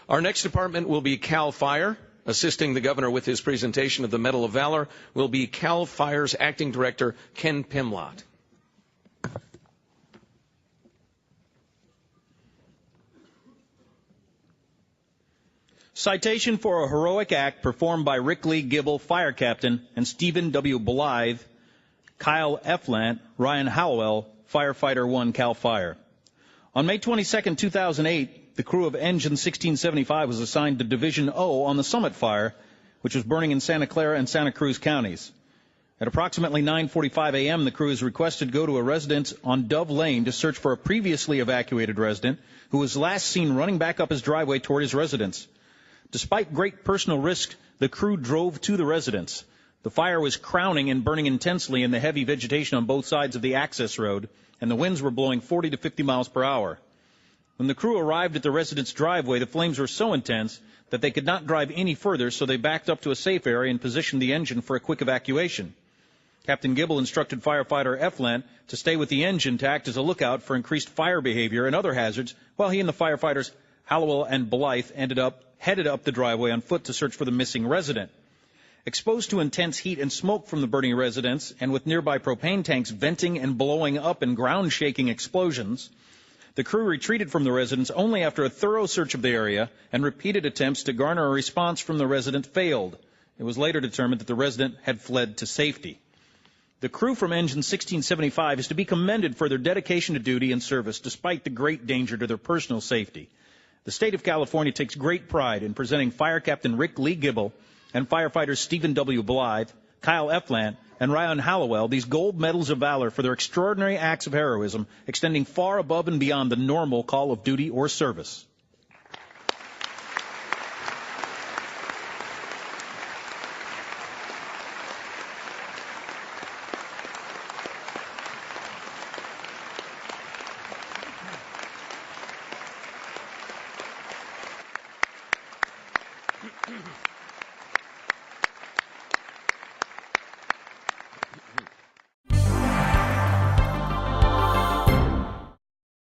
Our next department will be CAL FIRE. Assisting the governor with his presentation of the Medal of Valor will be CAL FIRE's Acting Director, Ken Pimlott. Citation for a heroic act performed by Rick Lee Gibble, Fire Captain, and Stephen W. Blythe, Kyle Efflandt, Ryan Hallowell, Firefighter 1, CAL FIRE. On May 22, 2008, the crew of Engine 1675 was assigned to Division O on the Summit Fire, which was burning in Santa Clara and Santa Cruz counties. At approximately 9:45 a.m., the crew is requested to go to a residence on Dove Lane to search for a previously evacuated resident who was last seen running back up his driveway toward his residence. Despite great personal risk, the crew drove to the residence. The fire was crowning and burning intensely in the heavy vegetation on both sides of the access road, and the winds were blowing 40 to 50 miles per hour. When the crew arrived at the resident's driveway, the flames were so intense that they could not drive any further, so they backed up to a safe area and positioned the engine for a quick evacuation. Captain Gibble instructed firefighter Efflandt to stay with the engine to act as a lookout for increased fire behavior and other hazards, while he and the firefighters Hallowell and Blythe headed up the driveway on foot to search for the missing resident. Exposed to intense heat and smoke from the burning residence, and with nearby propane tanks venting and blowing up in ground-shaking explosions, the crew retreated from the residence only after a thorough search of the area, and repeated attempts to garner a response from the resident failed. It was later determined that the resident had fled to safety. The crew from Engine 1675 is to be commended for their dedication to duty and service despite the great danger to their personal safety. The state of California takes great pride in presenting Fire Captain Rick Lee Gibble and firefighters Stephen W. Blythe, Kyle Efflandt, and Ryan Hallowell these gold medals of valor for their extraordinary acts of heroism, extending far above and beyond the normal call of duty or service.